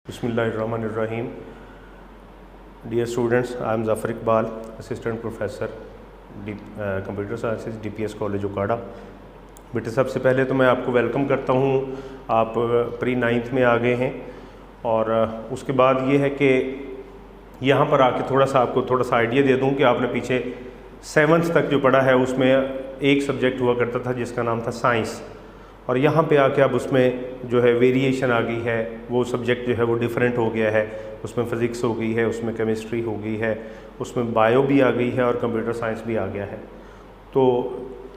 बिस्मिल्लाहिर्रहमानिर्रहीम। Dear students, I am Zafar Iqbal, Assistant Professor Computer Sciences DPS college उकाड़ा। बेटे सबसे पहले तो मैं आपको वेलकम करता हूँ। आप प्री 9th में आ गए हैं और उसके बाद ये है कि यहाँ पर आके आपको थोड़ा सा आइडिया दे दूँ कि आपने पीछे 7th तक जो पढ़ा है उसमें एक सब्जेक्ट हुआ करता था जिसका नाम था साइंस, और यहाँ पे आके अब उसमें जो है वेरिएशन आ गई है, वो सब्जेक्ट जो है वो डिफरेंट हो गया है। उसमें फ़िज़िक्स हो गई है, उसमें केमिस्ट्री हो गई है, उसमें बायो भी आ गई है और कंप्यूटर साइंस भी आ गया है। तो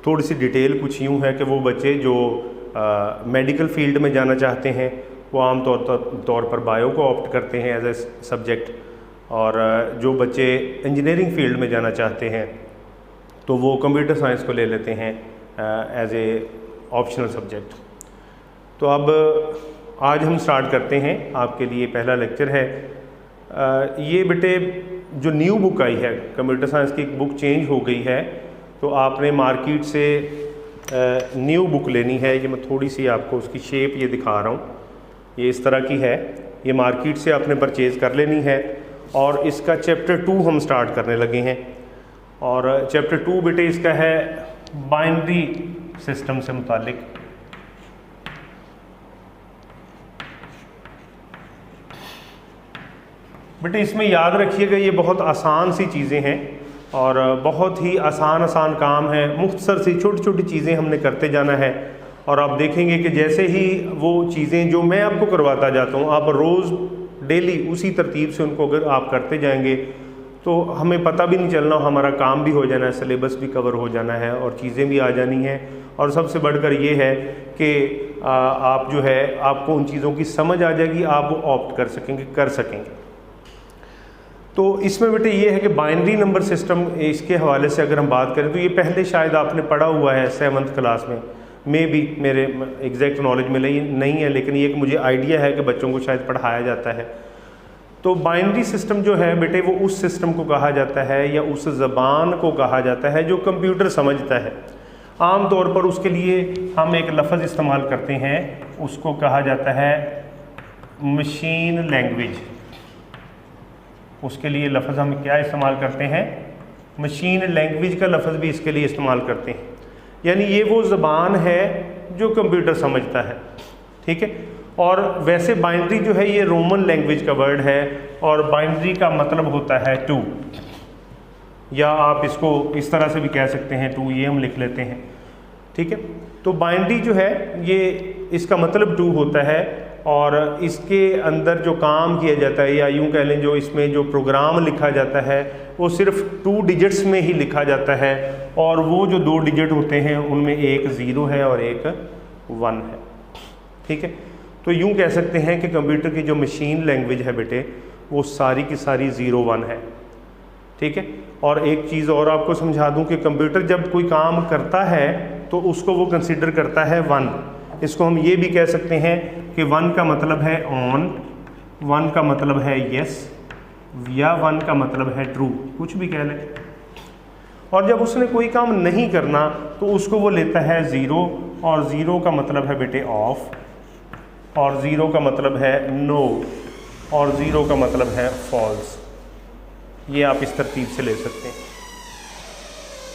थोड़ी सी डिटेल कुछ यूँ है कि वो बच्चे जो मेडिकल फील्ड में जाना चाहते हैं वो आम तौर पर बायो को ऑप्ट करते हैं एज ए सब्जेक्ट, और जो बच्चे इंजीनियरिंग फील्ड में जाना चाहते हैं तो वो कंप्यूटर साइंस को ले लेते हैं एज ए ऑप्शनल सब्जेक्ट। तो अब आज हम स्टार्ट करते हैं। आपके लिए पहला लेक्चर है। ये बेटे जो न्यू बुक आई है, कंप्यूटर साइंस की एक बुक चेंज हो गई है, तो आपने मार्केट से न्यू बुक लेनी है। ये मैं थोड़ी सी आपको उसकी शेप ये दिखा रहा हूँ, ये इस तरह की है। ये मार्केट से आपने परचेज़ कर लेनी है और इसका चैप्टर 2 हम स्टार्ट करने लगे हैं। और चैप्टर 2 बेटे इसका है बाइनरी सिस्टम से मुतालिक। बेटे इसमें याद रखिएगा ये बहुत आसान सी चीज़ें हैं और बहुत ही आसान काम है। मुख्तसर सी छोटी छोटी चीज़ें हमने करते जाना है और आप देखेंगे कि जैसे ही वो चीज़ें जो मैं आपको करवाता जाता हूँ, आप रोज़ डेली उसी तरतीब से उनको अगर आप करते जाएंगे तो हमें पता भी नहीं चलना, हमारा काम भी हो जाना है, सिलेबस भी कवर हो जाना है और चीज़ें भी आ जानी हैं। और सबसे बढ़कर ये है कि आप जो है आपको उन चीज़ों की समझ आ जाएगी, आप वो ऑप्ट कर सकेंगे। तो इसमें बेटे ये है कि बाइनरी नंबर सिस्टम, इसके हवाले से अगर हम बात करें तो ये पहले शायद आपने पढ़ा हुआ है 7th क्लास में भी, मेरे एग्जैक्ट नॉलेज में नहीं है, लेकिन ये एक मुझे आइडिया है कि बच्चों को शायद पढ़ाया जाता है। तो बाइनरी सिस्टम जो है बेटे वो उस सिस्टम को कहा जाता है या उस ज़बान को कहा जाता है जो कंप्यूटर समझता है। आम तौर पर उसके लिए हम एक लफ्ज़ इस्तेमाल करते हैं, उसको कहा जाता है मशीन लैंग्वेज। उसके लिए लफ्ज़ हम क्या इस्तेमाल करते हैं? मशीन लैंग्वेज का लफ्ज़ भी इसके लिए इस्तेमाल करते हैं। यानी ये वो ज़बान है जो कंप्यूटर समझता है, ठीक है। और वैसे बाइनरी जो है ये रोमन लैंग्वेज का वर्ड है और बाइनरी का मतलब होता है 2, या आप इसको इस तरह से भी कह सकते हैं 2, ये हम लिख लेते हैं, ठीक है। तो बाइनरी जो है ये इसका मतलब 2 होता है और इसके अंदर जो काम किया जाता है, या यूँ कह लें जो इसमें जो प्रोग्राम लिखा जाता है वो सिर्फ 2 डिजिट्स में ही लिखा जाता है, और वो जो 2 डिजिट होते हैं उनमें एक 0 है और एक 1 है, ठीक है। तो यूँ कह सकते हैं कि कंप्यूटर की जो मशीन लैंग्वेज है बेटे वो सारी की सारी 0-1 है, ठीक है। और एक चीज़ और आपको समझा दूं कि कंप्यूटर जब कोई काम करता है तो उसको वो कंसिडर करता है 1। इसको हम ये भी कह सकते हैं कि 1 का मतलब है ऑन, 1 का मतलब है यस, या 1 का मतलब है ट्रू, कुछ भी कह लें। और जब उसने कोई काम नहीं करना तो उसको वो लेता है 0, और 0 का मतलब है बेटे ऑफ, और 0 का मतलब है नो, और 0 का मतलब है फॉल्स। ये आप इस तरतीब से ले सकते हैं,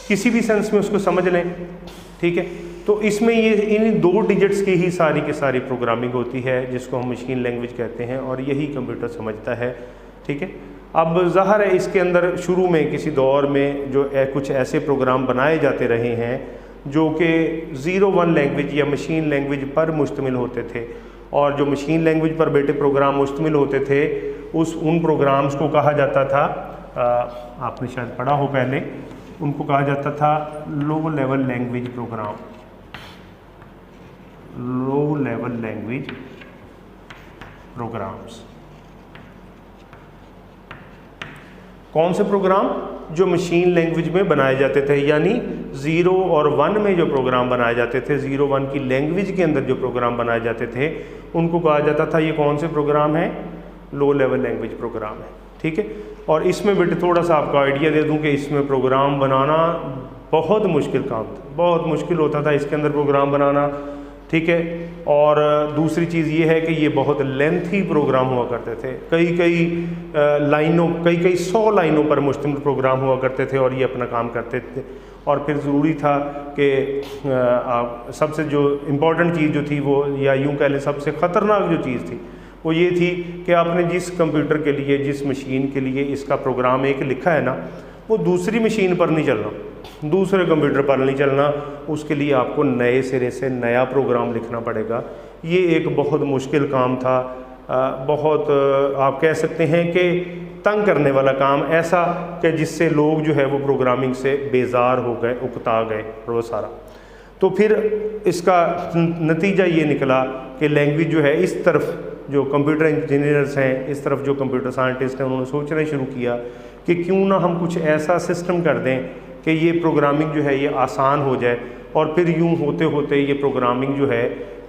किसी भी सेंस में उसको समझ लें, ठीक है। तो इसमें ये इन 2 डिजिट्स की ही सारी प्रोग्रामिंग होती है जिसको हम मशीन लैंग्वेज कहते हैं, और यही कंप्यूटर समझता है, ठीक है। अब ज़ाहिर है इसके अंदर शुरू में किसी दौर में जो कुछ ऐसे प्रोग्राम बनाए जाते रहे हैं जो कि 0-1 लैंग्वेज या मशीन लैंग्वेज पर मुश्तमिल होते थे, और जो मशीन लैंग्वेज पर बेटे प्रोग्राम मुश्तमिल होते थे उन प्रोग्राम्स को कहा जाता था, आपने शायद पढ़ा हो पहले, उनको कहा जाता था low level language program. Low level language programs कौन से प्रोग्राम? जो मशीन लैंग्वेज में बनाए जाते थे, यानी 0 और 1 में जो प्रोग्राम बनाए जाते थे, 0-1 की लैंग्वेज के अंदर जो प्रोग्राम बनाए जाते थे उनको कहा जाता था ये कौन से प्रोग्राम है? लो लेवल लैंग्वेज प्रोग्राम है, ठीक है। और इसमें बेटे थोड़ा सा आपको आइडिया दे दूं कि इसमें प्रोग्राम बनाना बहुत मुश्किल काम था, बहुत मुश्किल होता था इसके अंदर प्रोग्राम बनाना, ठीक है। और दूसरी चीज़ ये है कि ये बहुत लेंथी प्रोग्राम हुआ करते थे, कई 100 लाइनों पर मुश्तमिल प्रोग्राम हुआ करते थे और ये अपना काम करते थे। और फिर ज़रूरी था कि सबसे जो इम्पोर्टेंट चीज़ जो थी वो, या यूँ कह लें सबसे ख़तरनाक जो चीज़ थी वो ये थी कि आपने जिस कंप्यूटर के लिए, जिस मशीन के लिए इसका प्रोग्राम एक लिखा है ना, वो दूसरी मशीन पर नहीं चलना, दूसरे कंप्यूटर पर नहीं चलना, उसके लिए आपको नए सिरे से नया प्रोग्राम लिखना पड़ेगा। ये एक बहुत मुश्किल काम था, बहुत आप कह सकते हैं कि तंग करने वाला काम, ऐसा कि जिससे लोग जो है वो प्रोग्रामिंग से बेजार हो गए, उकता गए और वो सारा। तो फिर इसका नतीजा ये निकला कि लैंग्वेज जो है इस तरफ जो कंप्यूटर इंजीनियर्स हैं, इस तरफ जो कंप्यूटर साइंटिस्ट हैं, उन्होंने सोचना शुरू किया कि क्यों ना हम कुछ ऐसा सिस्टम कर दें कि ये प्रोग्रामिंग जो है ये आसान हो जाए। और फिर यूँ होते होते ये प्रोग्रामिंग जो है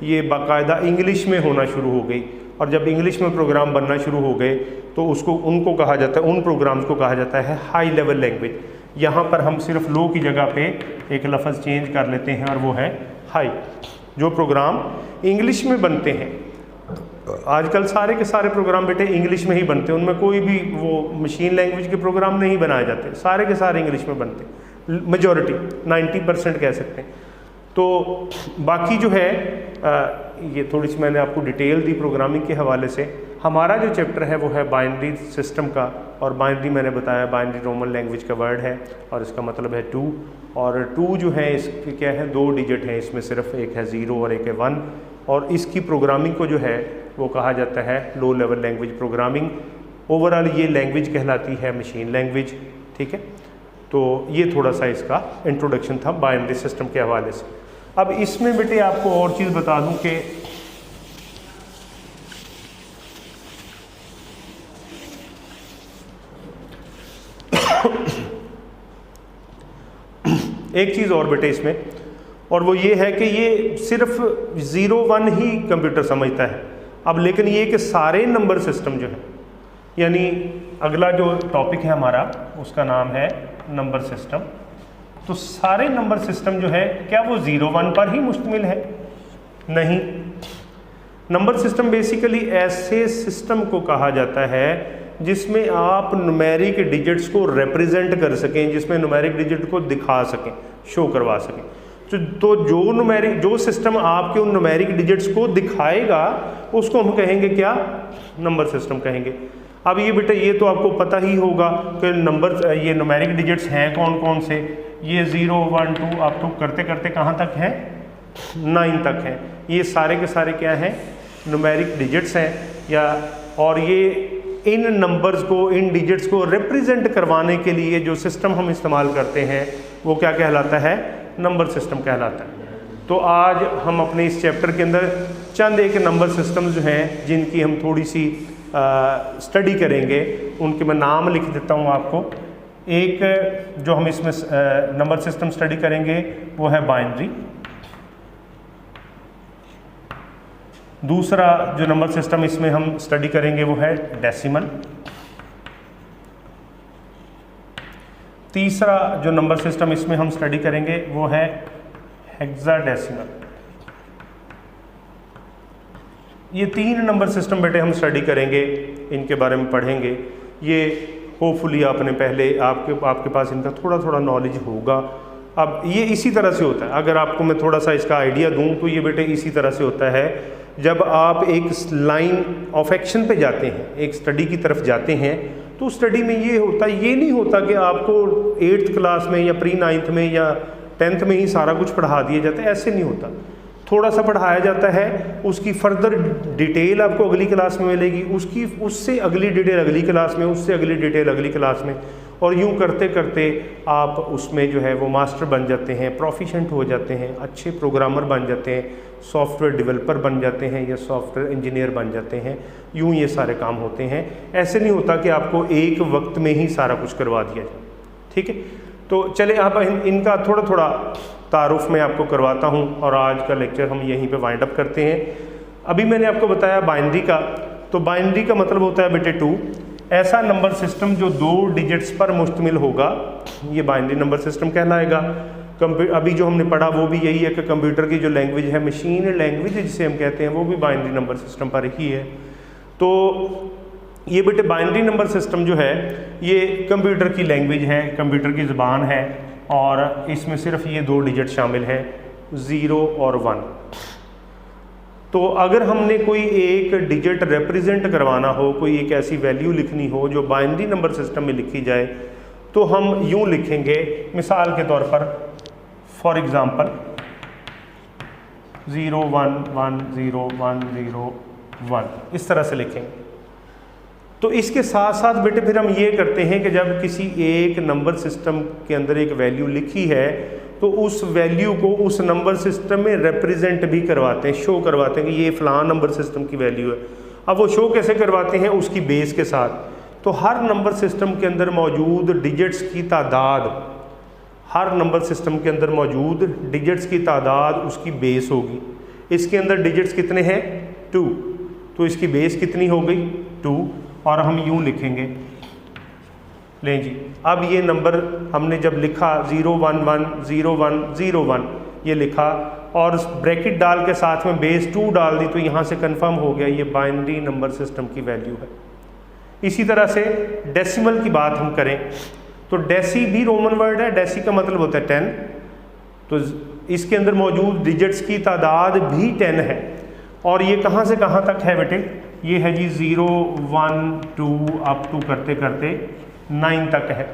ये बाकायदा इंग्लिश में होना शुरू हो गई। और जब इंग्लिश में प्रोग्राम बनना शुरू हो गए तो उनको कहा जाता है, उन प्रोग्राम्स को कहा जाता है हाई लेवल लैंग्वेज। यहाँ पर हम सिर्फ लो की जगह पे एक लफ्ज़ चेंज कर लेते हैं और वो है हाई। जो प्रोग्राम इंग्लिश में बनते हैं, आजकल सारे के सारे प्रोग्राम बेटे इंग्लिश में ही बनते हैं, उनमें कोई भी वो मशीन लैंग्वेज के प्रोग्राम नहीं बनाए जाते, सारे के सारे इंग्लिश में बनते हैं, मेजॉरिटी 90% कह सकते हैं। तो बाकी जो है ये थोड़ी सी मैंने आपको डिटेल दी प्रोग्रामिंग के हवाले से। हमारा जो चैप्टर है वो है बाइनरी सिस्टम का, और बाइनरी मैंने बताया बाइनरी रोमन लैंग्वेज का वर्ड है और इसका मतलब है 2। और 2 जो है इसके क्या है, 2 डिजिट हैं, इसमें सिर्फ एक है 0 और एक है 1। और इसकी प्रोग्रामिंग को जो है वो कहा जाता है लो लेवल लैंग्वेज प्रोग्रामिंग। ओवरऑल ये लैंग्वेज कहलाती है मशीन लैंग्वेज, ठीक है। तो ये थोड़ा सा इसका इंट्रोडक्शन था बाइनरी सिस्टम के हवाले से। अब इसमें बेटे आपको और चीज़ बता दूं कि एक चीज़ और बेटे इसमें, और वो ये है कि ये सिर्फ 0-1 ही कंप्यूटर समझता है। अब लेकिन ये कि सारे नंबर सिस्टम जो है, यानी अगला जो टॉपिक है हमारा उसका नाम है नंबर सिस्टम। तो सारे नंबर सिस्टम जो है क्या वो 0-1 पर ही मुश्तमिल है? नहीं। नंबर सिस्टम बेसिकली ऐसे सिस्टम को कहा जाता है जिसमें आप न्यूमेरिक डिजिट्स को रिप्रेजेंट कर सकें, जिसमें न्यूमेरिक डिजिट को दिखा सकें, शो करवा सकें। तो जो सिस्टम आपके उन न्यूमेरिक डिजिट्स को दिखाएगा उसको हम कहेंगे क्या? नंबर सिस्टम कहेंगे। अब ये बेटा ये तो आपको पता ही होगा कि नंबर, ये न्यूमेरिक डिजिट्स हैं कौन कौन से, ये 0 1 2 आप तो करते करते कहाँ तक हैं? 9 तक हैं। ये सारे के सारे क्या हैं? न्यूमेरिक डिजिट्स हैं। या और ये इन नंबर्स को, इन डिजिट्स को रिप्रेजेंट करवाने के लिए जो सिस्टम हम इस्तेमाल करते हैं वो क्या कहलाता है? नंबर सिस्टम कहलाता है। तो आज हम अपने इस चैप्टर के अंदर चंद एक नंबर सिस्टम जो हैं जिनकी हम थोड़ी सी स्टडी करेंगे, उनके मैं नाम लिख देता हूँ आपको। एक जो हम इसमें नंबर सिस्टम स्टडी करेंगे वो है बाइनरी। दूसरा जो नंबर सिस्टम इसमें हम स्टडी करेंगे वो है डेसिमल। तीसरा जो नंबर सिस्टम इसमें हम स्टडी करेंगे वो है हेक्साडेसिमल। ये 3 नंबर सिस्टम बेटे हम स्टडी करेंगे, इनके बारे में पढ़ेंगे। ये होपफुली आपने पहले आपके पास इनका थोड़ा थोड़ा नॉलेज होगा। अब ये इसी तरह से होता है, अगर आपको मैं थोड़ा सा इसका आइडिया दूं तो ये बेटे इसी तरह से होता है। जब आप एक लाइन ऑफ एक्शन पे जाते हैं, एक स्टडी की तरफ जाते हैं, तो स्टडी में ये होता है, ये नहीं होता कि आपको 8th क्लास में या प्री 9th में या 10th में ही सारा कुछ पढ़ा दिया जाता है, ऐसे नहीं होता। थोड़ा सा पढ़ाया जाता है, उसकी फर्दर डिटेल आपको अगली क्लास में मिलेगी, उससे अगली डिटेल अगली क्लास में, उससे अगली डिटेल अगली क्लास में, और यूँ करते करते आप उसमें जो है वो मास्टर बन जाते हैं, प्रोफिशेंट हो जाते हैं, अच्छे प्रोग्रामर बन जाते हैं, सॉफ्टवेयर डेवलपर बन जाते हैं या सॉफ्टवेयर इंजीनियर बन जाते हैं। यूँ ये सारे काम होते हैं। ऐसे नहीं होता कि आपको एक वक्त में ही सारा कुछ करवा दिया जाए, ठीक है। तो चले आप इनका थोड़ा थोड़ा तारुफ मैं आपको करवाता हूँ और आज का लेक्चर हम यहीं पे वाइंड अप करते हैं। अभी मैंने आपको बताया बाइनरी का, तो बाइनरी का मतलब होता है बेटे 2। ऐसा नंबर सिस्टम जो 2 डिजिट्स पर मुश्तमिल होगा ये बाइनरी नंबर सिस्टम कहलाएगा। अभी जो हमने पढ़ा वो भी यही है कि कंप्यूटर की जो लैंग्वेज है, मशीन लैंग्वेज जिसे हम कहते हैं, वो भी बाइनरी नंबर सिस्टम पर ही है। तो ये बेटे बाइनरी नंबर सिस्टम जो है ये कंप्यूटर की लैंग्वेज है, कंप्यूटर की ज़बान है, और इसमें सिर्फ ये 2 डिजिट शामिल हैं, 0 और 1। तो अगर हमने कोई एक डिजिट रिप्रेजेंट करवाना हो, कोई एक ऐसी वैल्यू लिखनी हो जो बाइनरी नंबर सिस्टम में लिखी जाए, तो हम यूँ लिखेंगे, मिसाल के तौर पर फॉर एग्ज़ाम्पल 0 1 1 0 1 0 1, इस तरह से लिखेंगे। तो इसके साथ साथ बेटे फिर हम ये करते हैं कि जब किसी एक नंबर सिस्टम के अंदर एक वैल्यू लिखी है तो उस वैल्यू को उस नंबर सिस्टम में रिप्रेजेंट भी करवाते हैं, शो करवाते हैं कि ये फ़लाँ नंबर सिस्टम की वैल्यू है। अब वो शो कैसे करवाते हैं? उसकी बेस के साथ। तो हर नंबर सिस्टम के अंदर मौजूद डिजिट्स की तादाद, हर नंबर सिस्टम के अंदर मौजूद डिजिट्स की तादाद उसकी बेस होगी। इसके अंदर डिजिट्स कितने हैं? 2, तो इसकी बेस कितनी हो गई? 2। और हम यूँ लिखेंगे, लें जी, अब ये नंबर हमने जब लिखा 0 1 1 0 1 0 1 ये लिखा और ब्रैकेट डाल के साथ में बेस 2 डाल दी, तो यहाँ से कंफर्म हो गया ये बाइनरी नंबर सिस्टम की वैल्यू है। इसी तरह से डेसिमल की बात हम करें तो डेसी भी रोमन वर्ड है, डेसी का मतलब होता है 10, तो इसके अंदर मौजूद डिजिट्स की तादाद भी 10 है। और ये कहाँ से कहाँ तक है बेटे? ये है जी 0 1 2 अप टू करते करते 9 तक है।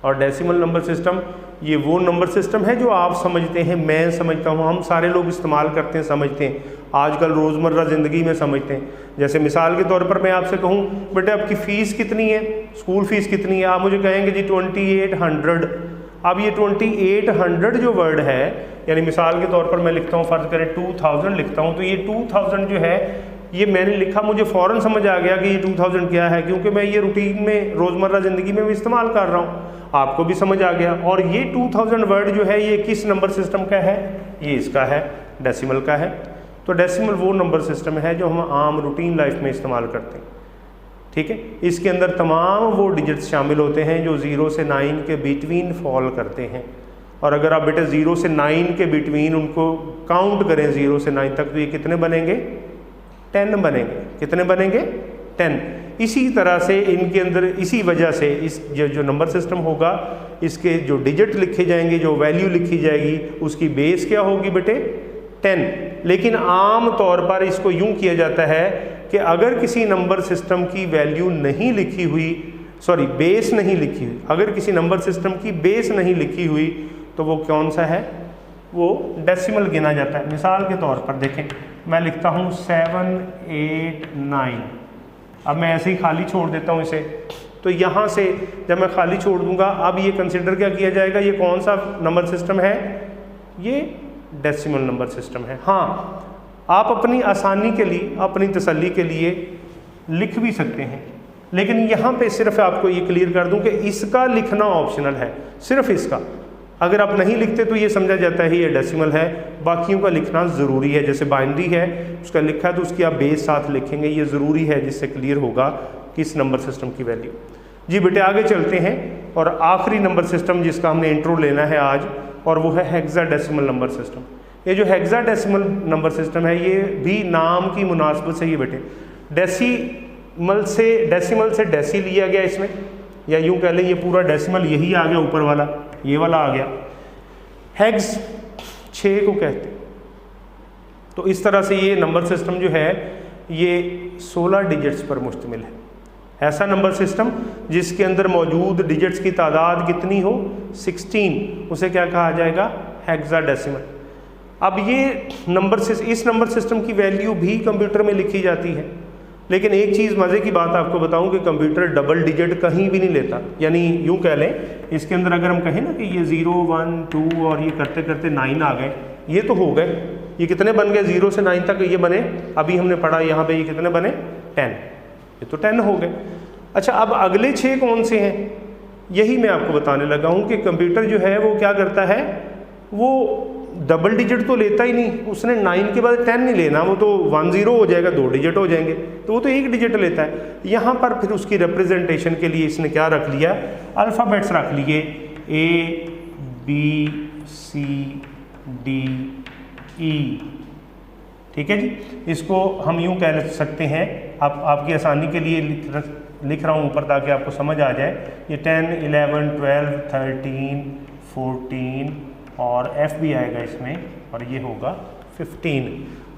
और डेसिमल नंबर सिस्टम ये वो नंबर सिस्टम है जो आप समझते हैं, मैं समझता हूँ, हम सारे लोग इस्तेमाल करते हैं, समझते हैं, आजकल रोज़मर्रा ज़िंदगी में समझते हैं। जैसे मिसाल के तौर पर मैं आपसे कहूँ बेटे आपकी फ़ीस कितनी है, स्कूल फ़ीस कितनी है, आप मुझे कहेंगे जी 2800। अब ये 2800 जो वर्ड है, यानी मिसाल के तौर पर मैं लिखता हूँ, फ़र्ज़ करें 2000 लिखता हूँ, तो ये 2000 जो है ये मैंने लिखा, मुझे फ़ौरन समझ आ गया कि ये 2000 क्या है, क्योंकि मैं ये रूटीन में रोज़मर्रा ज़िंदगी में भी इस्तेमाल कर रहा हूँ, आपको भी समझ आ गया। और ये 2000 वर्ड जो है ये किस नंबर सिस्टम का है? ये इसका है, डेसिमल का है। तो डेसिमल वो नंबर सिस्टम है जो हम आम रूटीन लाइफ में इस्तेमाल करते हैं, ठीक है। इसके अंदर तमाम वो डिजिट्स शामिल होते हैं जो 0 से 9 के बिटवीन फॉल करते हैं। और अगर आप बेटे 0 से 9 के बिटवीन उनको काउंट करें 0 से 9 तक, तो ये कितने बनेंगे? 10 बनेंगे। कितने बनेंगे? 10। इसी तरह से इनके अंदर, इसी वजह से इस जो नंबर सिस्टम होगा, इसके जो डिजिट लिखे जाएंगे, जो वैल्यू लिखी जाएगी, उसकी बेस क्या होगी बेटे? 10। लेकिन आम तौर पर इसको यूँ किया जाता है कि अगर किसी नंबर सिस्टम की वैल्यू नहीं लिखी हुई, सॉरी बेस नहीं लिखी हुई, अगर किसी नंबर सिस्टम की बेस नहीं लिखी हुई तो वो कौन सा है? वो डेसिमल गिना जाता है। मिसाल के तौर पर देखें, मैं लिखता हूँ 7 8 9। अब मैं ऐसे ही खाली छोड़ देता हूँ इसे, तो यहाँ से जब मैं खाली छोड़ दूंगा, अब ये कंसिडर क्या किया जाएगा? ये कौन सा नंबर सिस्टम है? ये डेसिमल नंबर सिस्टम है। हाँ, आप अपनी आसानी के लिए, अपनी तसल्ली के लिए लिख भी सकते हैं, लेकिन यहाँ पे सिर्फ आपको ये क्लियर कर दूँ कि इसका लिखना ऑप्शनल है, सिर्फ इसका। अगर आप नहीं लिखते तो ये समझा जाता है ये डेसिमल है, बाकियों का लिखना ज़रूरी है। जैसे बाइनरी है, उसका लिखा है तो उसकी आप बेस साथ लिखेंगे, ये ज़रूरी है, जिससे क्लियर होगा किस नंबर सिस्टम की वैल्यू। जी बेटे आगे चलते हैं, और आखिरी नंबर सिस्टम जिसका हमने इंट्रो लेना है आज, और वो है हेक्साडेसिमल नंबर सिस्टम। ये जो हेक्साडेसिमल नंबर सिस्टम है, ये भी नाम की मुनासबत से, ये बेटे डेसिमल से डेसी लिया गया इसमें, या यूँ कह लें ये पूरा डेसिमल यही आ गया, ऊपर वाला ये वाला आ गया। हेक्स 6 को कहते हैं। तो इस तरह से ये नंबर सिस्टम जो है ये 16 डिजिट्स पर मुश्तमिल है। ऐसा नंबर सिस्टम जिसके अंदर मौजूद डिजिट्स की तादाद कितनी हो? 16, उसे क्या कहा जाएगा? हेक्साडेसिमल। अब ये इस नंबर सिस्टम की वैल्यू भी कंप्यूटर में लिखी जाती है, लेकिन एक चीज़ मज़े की बात आपको बताऊं कि कंप्यूटर डबल डिजिट कहीं भी नहीं लेता। यानी यूँ कह लें, इसके अंदर अगर हम कहें ना कि ये 0 1 2 और ये करते करते 9 आ गए, ये तो हो गए, ये कितने बन गए? 0 से 9 तक ये बने, अभी हमने पढ़ा यहाँ पे, ये कितने बने? 10। ये तो 10 हो गए। अच्छा, अब अगले 6 कौन से हैं? यही मैं आपको बताने लगा हूँ कि कंप्यूटर जो है वो क्या करता है, वो डबल डिजिट तो लेता ही नहीं, उसने 9 के बाद 10 नहीं लेना, वो तो 1 0 हो जाएगा, 2 डिजिट हो जाएंगे, तो वो तो 1 डिजिट लेता है। यहाँ पर फिर उसकी रिप्रेजेंटेशन के लिए इसने क्या रख लिया? अल्फ़ाबेट्स रख लिए, A BCDE। ठीक है जी, इसको हम यूँ कह सकते हैं, आपकी आसानी के लिए लिख रहा हूँ ऊपर ताकि आपको समझ आ जाए। ये 10, 11, 12, 13, 14 और F भी आएगा इसमें, और ये होगा 15।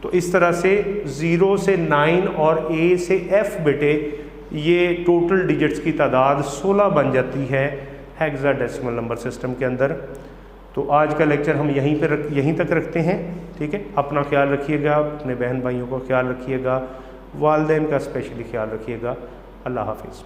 तो इस तरह से 0 से 9 और A से F बेटे ये टोटल डिजिट्स की तादाद 16 बन जाती है हेक्साडेसिमल नंबर सिस्टम के अंदर। तो आज का लेक्चर हम यहीं तक रखते हैं। ठीक है, अपना ख्याल रखिएगा, अपने बहन भाइयों का ख्याल रखिएगा, वालिदैन का स्पेशली ख्याल रखिएगा। अल्लाह हाफिज़।